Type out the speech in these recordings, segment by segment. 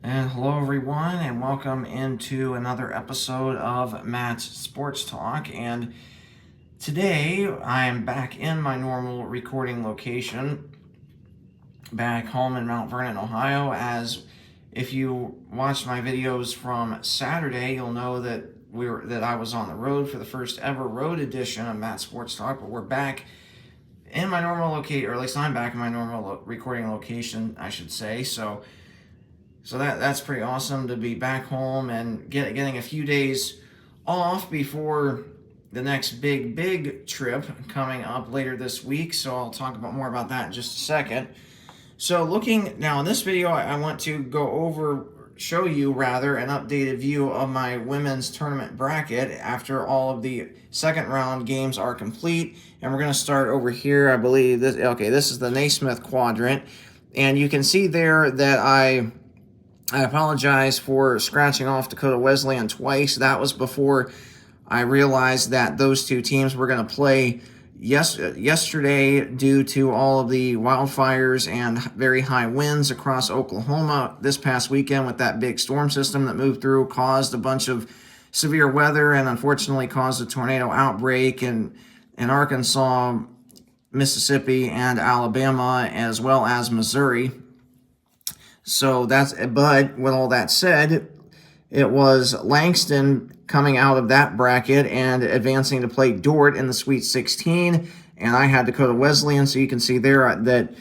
And hello, everyone, and welcome into another episode of Matt's Sports Talk. And today I am back in my normal recording location, back home in Mount Vernon, Ohio. As if you watched my videos from Saturday, you'll know that I was on the road for the first ever road edition of Matt's Sports Talk. But we're back in my normal location, or at least I'm back in my normal recording location, I should say. So that's pretty awesome to be back home and getting a few days off before the next big trip coming up later this week. So I'll talk more about that in just a second. So looking now in this video, I want to show you an updated view of my women's tournament bracket after all of the second round games are complete. And we're going to start over here. I believe this is the Naismith quadrant. And you can see there that I apologize for scratching off Dakota Wesleyan twice. That was before I realized that those two teams were going to play yesterday due to all of the wildfires and very high winds across Oklahoma this past weekend with that big storm system that moved through, caused a bunch of severe weather, and unfortunately caused a tornado outbreak in Arkansas, Mississippi, and Alabama, as well as Missouri. But with all that said, it was Langston coming out of that bracket and advancing to play Dordt in the Sweet 16, and I had Dakota Wesleyan, so you can see there that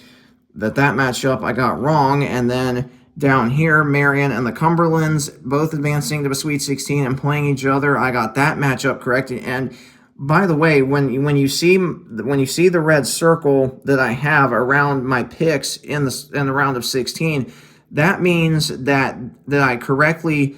matchup I got wrong. And then down here, Marion and the Cumberlands both advancing to the Sweet 16 and playing each other. I got that matchup correct. And by the way, when you see the red circle that I have around my picks in the round of 16, that means that I correctly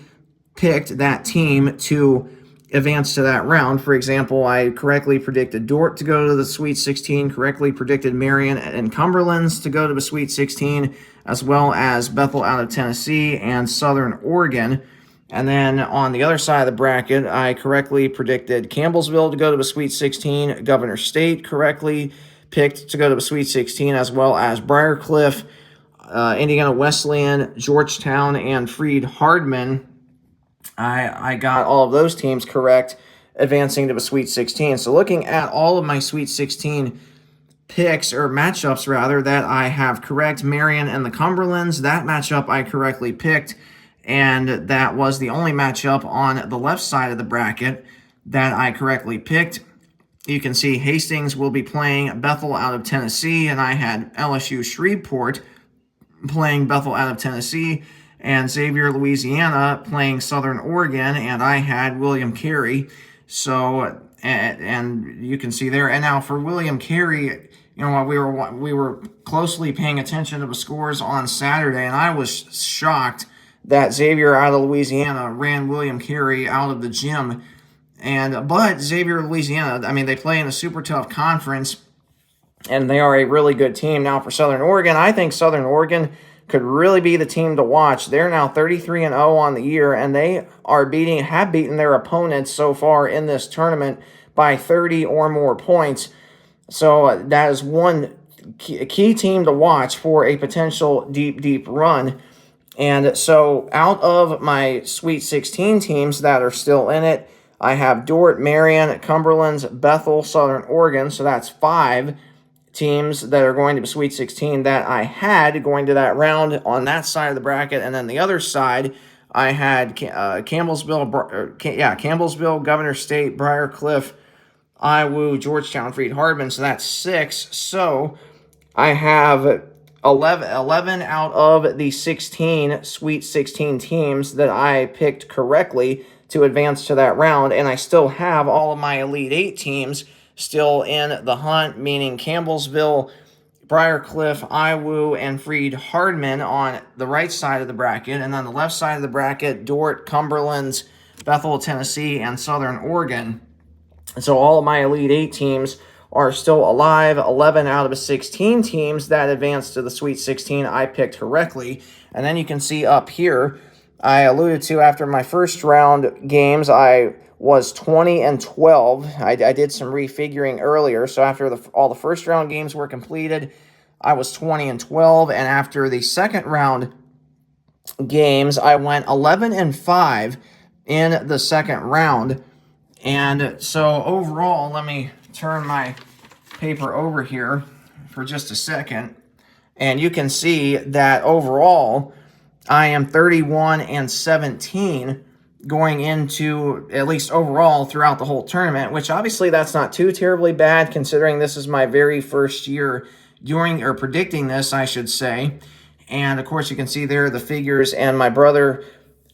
picked that team to advance to that round. For example, I correctly predicted Dordt to go to the Sweet 16, correctly predicted Marion and Cumberlands to go to the Sweet 16, as well as Bethel out of Tennessee and Southern Oregon. And then on the other side of the bracket, I correctly predicted Campbellsville to go to the Sweet 16, Governor State correctly picked to go to the Sweet 16, as well as Briarcliff, Indiana Wesleyan, Georgetown, and Freed-Hardman. I got all of those teams correct, advancing to the Sweet 16. So looking at all of my Sweet 16 picks, or matchups rather, that I have correct, Marion and the Cumberlands, that matchup I correctly picked, and that was the only matchup on the left side of the bracket that I correctly picked. You can see Hastings will be playing Bethel out of Tennessee, and I had LSU Shreveport playing Bethel out of Tennessee, and Xavier, Louisiana playing Southern Oregon, and I had William Carey. So, and you can see there. And now for William Carey, while we were closely paying attention to the scores on Saturday, and I was shocked that Xavier out of Louisiana ran William Carey out of the gym. But Xavier, Louisiana, they play in a super tough conference, and they are a really good team. Now for Southern Oregon, I think Southern Oregon could really be the team to watch. They're now 33-0 on the year, and they have beaten their opponents so far in this tournament by 30 or more points. So that is one key team to watch for a potential deep run. And so out of my Sweet 16 teams that are still in it, I have Dordt, Marion, Cumberlands, Bethel, Southern Oregon. So that's 5 teams that are going to the Sweet 16 that I had going to that round on that side of the bracket. And then the other side, I had Campbellsville, Governor State, Briarcliff, Iowa, Georgetown, Freed-Hardman. So that's 6. So I have 11 out of the 16 Sweet 16 teams that I picked correctly to advance to that round. And I still have all of my Elite 8 teams still in the hunt, meaning Campbellsville, Briarcliff, Iowa, and Freed-Hardman on the right side of the bracket. And on the left side of the bracket, Dordt, Cumberlands, Bethel, Tennessee, and Southern Oregon. And so all of my Elite 8 teams are still alive. 11 out of the 16 teams that advanced to the Sweet 16 I picked correctly. And then you can see up here, I alluded to after my first round games, I was 20-12. I did some refiguring earlier, so after all the first round games were completed, I was 20-12, and after the second round games, I went 11-5 in the second round. And so overall, let me turn my paper over here for just a second. And you can see that overall, I am 31-17 going into, at least overall, throughout the whole tournament, which obviously that's not too terribly bad considering this is my very first year doing, or predicting this, I should say. And of course, you can see there the figures, and my brother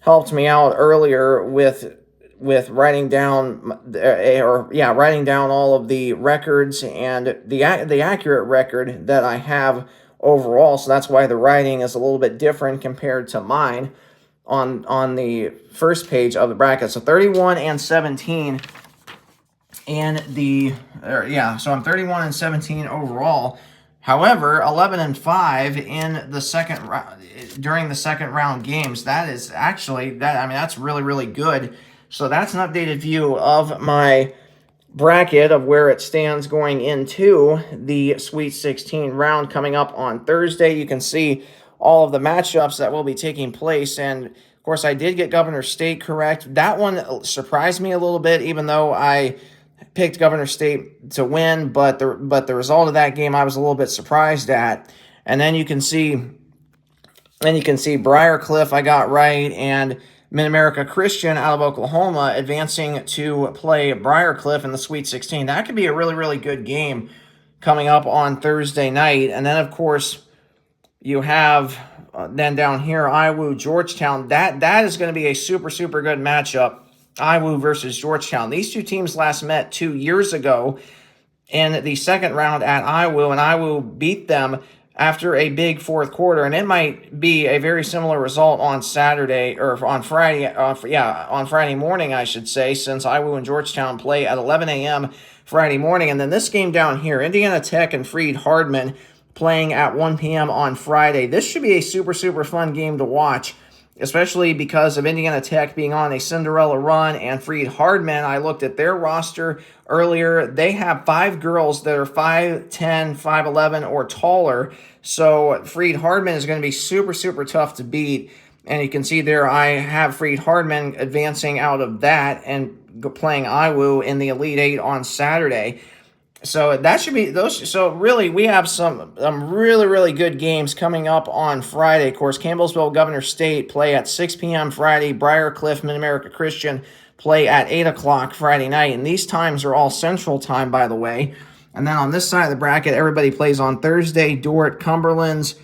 helped me out earlier with writing down, writing down all of the records and the accurate record that I have overall. So that's why the writing is a little bit different compared to mine on the first page of the bracket. So 31-17 in the, so I'm 31-17 overall. However, 11-5 in the second round, during the second round games. That is actually, that's really, really good. So that's an updated view of my bracket of where it stands going into the Sweet 16 round coming up on Thursday. You can see all of the matchups that will be taking place. And of course, I did get Governor State correct. That one surprised me a little bit, even though I picked Governor State to win, but the result of that game I was a little bit surprised at. And then you can see Briar Cliff I got right, and Mid-America Christian out of Oklahoma advancing to play Briar Cliff in the Sweet 16. That could be a really, really good game coming up on Thursday night. And then, of course, you have then down here, IWU Georgetown. That is going to be a super, super good matchup. IWU versus Georgetown. These two teams last met 2 years ago in the second round at IWU, and IWU beat them after a big fourth quarter, and it might be a very similar result on Saturday, or on Friday, on Friday morning, I should say, since IWU and Georgetown play at 11 a.m. Friday morning. And then this game down here, Indiana Tech and Freed-Hardman playing at 1 p.m. on Friday. This should be a super, super fun game to watch, especially because of Indiana Tech being on a Cinderella run, and Freed-Hardman, I looked at their roster earlier. They have 5 girls that are 5'10", 5'11", or taller. So Freed-Hardman is going to be super, super tough to beat. And you can see there I have Freed-Hardman advancing out of that and playing IWU in the Elite Eight on Saturday. So that should be those. So really, we have some really, really good games coming up on Friday. Of course, Campbellsville Governor State play at 6 p.m. Friday. Briar Cliff Mid-America Christian play at 8 o'clock Friday night. And these times are all Central Time, by the way. And then on this side of the bracket, everybody plays on Thursday. Dordt, Cumberland's,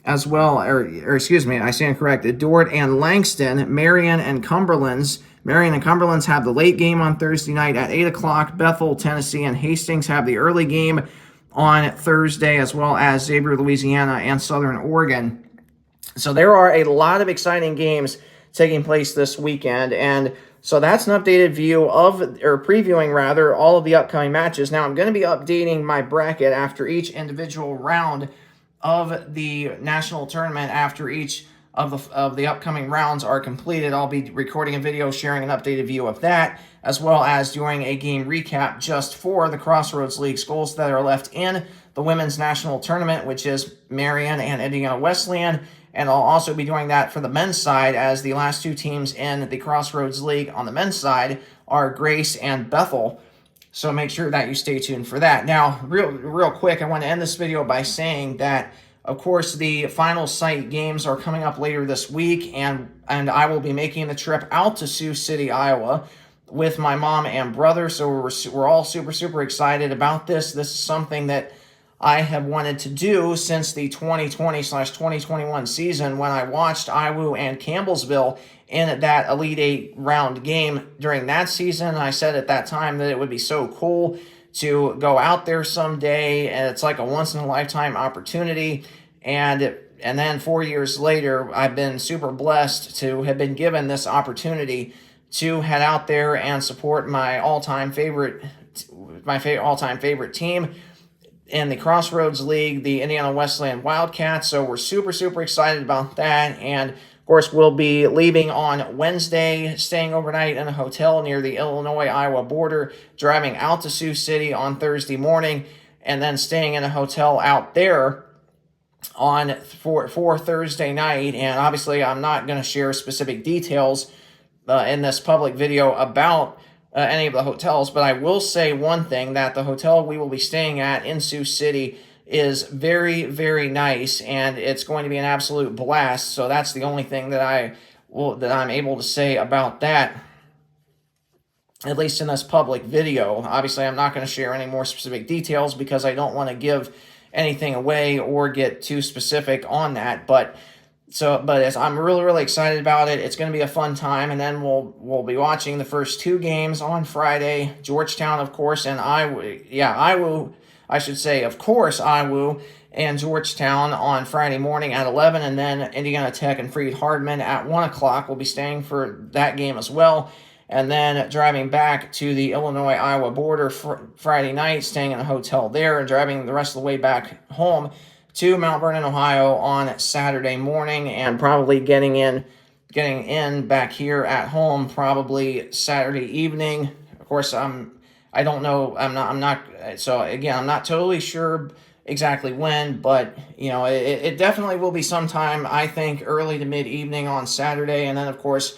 as well, or excuse me, I stand corrected. Dordt and Langston, Marion and Cumberland's. Marion and Cumberland's have the late game on Thursday night at 8 o'clock. Bethel, Tennessee, and Hastings have the early game on Thursday, as well as Xavier, Louisiana, and Southern Oregon. So there are a lot of exciting games taking place this weekend, and so that's an updated view of, or previewing rather, all of the upcoming matches. Now I'm going to be updating my bracket after each individual round of the national tournament. After each of the upcoming rounds are completed, I'll be recording a video sharing an updated view of that, as well as doing a game recap just for the Crossroads League schools that are left in the women's national tournament, which is Marion and Indiana Wesleyan. And I'll also be doing that for the men's side, as the last two teams in the Crossroads League on the men's side are Grace and Bethel. So make sure that you stay tuned for that. Now, real quick, I want to end this video by saying that, of course, the final site games are coming up later this week, and I will be making the trip out to Sioux City, Iowa, with my mom and brother. So we're all super, super excited about this. This is something that I have wanted to do since the 2020/2021 season, when I watched IWU and Campbellsville in that Elite Eight round game during that season. I said at that time that it would be so cool to go out there someday, and it's like a once-in-a-lifetime opportunity. And then 4 years later, I've been super blessed to have been given this opportunity to head out there and support my all-time favorite team in the Crossroads League, the Indiana Wesleyan Wildcats. So we're super, super excited about that. And of course, we'll be leaving on Wednesday, staying overnight in a hotel near the Illinois-Iowa border, driving out to Sioux City on Thursday morning, and then staying in a hotel out there for Thursday night, and obviously I'm not going to share specific details in this public video about any of the hotels, but I will say one thing, that the hotel we will be staying at in Sioux City is very, very nice, and it's going to be an absolute blast. So that's the only thing that I'm able to say about that, at least in this public video. Obviously, I'm not going to share any more specific details because I don't want to give anything away or get too specific on that. But as I'm really, really excited about it. It's going to be a fun time, and then we'll be watching the first two games on Friday. Georgetown, of course, and IWU. I should say, of course, IWU and Georgetown on Friday morning at 11, and then Indiana Tech and Freed-Hardman at 1 o'clock. We'll be staying for that game as well, and then driving back to the Illinois-Iowa border Friday night, staying in a hotel there, and driving the rest of the way back home to Mount Vernon, Ohio on Saturday morning, and probably getting in back here at home probably Saturday evening. Of course, I don't know. I'm not. So again, I'm not totally sure exactly when, but it definitely will be sometime. I think early to mid evening on Saturday, and then of course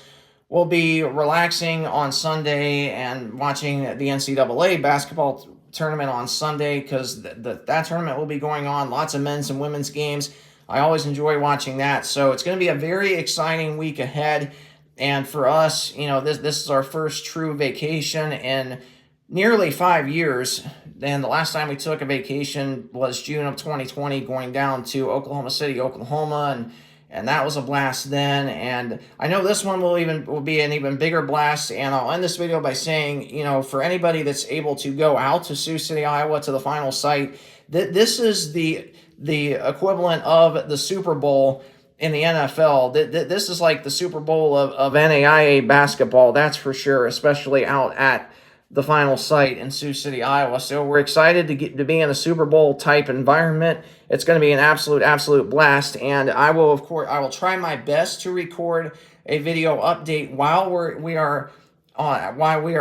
we'll be relaxing on Sunday and watching the NCAA basketball tournament on Sunday, because that tournament will be going on. Lots of men's and women's games. I always enjoy watching that. So it's going to be a very exciting week ahead. And for us, this is our first true vacation in nearly 5 years. And the last time we took a vacation was June of 2020, going down to Oklahoma City, Oklahoma, and that was a blast then. And I know this one will be an even bigger blast. And I'll end this video by saying, for anybody that's able to go out to Sioux City, Iowa, to the final site, this is the equivalent of the Super Bowl in the NFL. This is like the Super Bowl of NAIA basketball, that's for sure, especially out at the final site in Sioux City, Iowa. So we're excited to be in a Super Bowl type environment. It's going to be an absolute blast, and I will try my best to record a video update while we're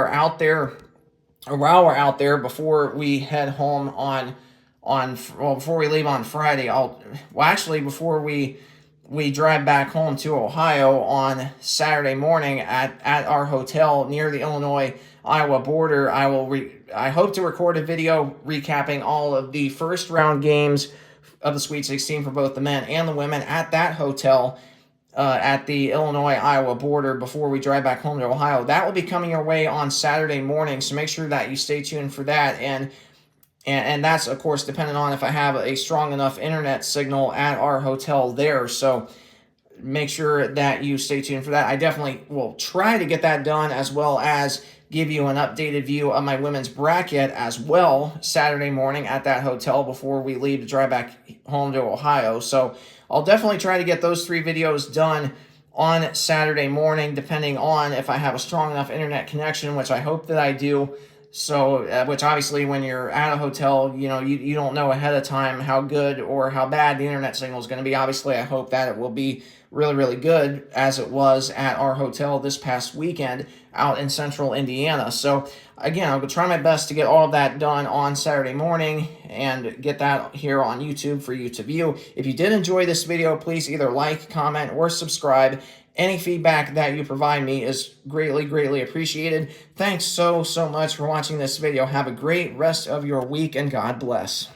out there before we head home before we leave on Friday. Before we drive back home to Ohio on Saturday morning at our hotel near the Illinois-Iowa border. I hope to record a video recapping all of the first round games of the Sweet 16 for both the men and the women at that hotel at the Illinois-Iowa border before we drive back home to Ohio. That will be coming your way on Saturday morning, so make sure that you stay tuned for that. And that's, of course, dependent on if I have a strong enough internet signal at our hotel there. So make sure that you stay tuned for that. I definitely will try to get that done, as well as give you an updated view of my women's bracket as well Saturday morning at that hotel before we leave to drive back home to Ohio. So I'll definitely try to get those 3 videos done on Saturday morning, depending on if I have a strong enough internet connection, which I hope that I do. So, which obviously when you're at a hotel, you don't know ahead of time how good or how bad the internet signal is going to be. Obviously, I hope that it will be really, really good, as it was at our hotel this past weekend out in central Indiana. So, again, I'll try my best to get all of that done on Saturday morning and get that here on YouTube for you to view. If you did enjoy this video, please either like, comment, or subscribe. Any feedback that you provide me is greatly, greatly appreciated. Thanks so much for watching this video. Have a great rest of your week, and God bless.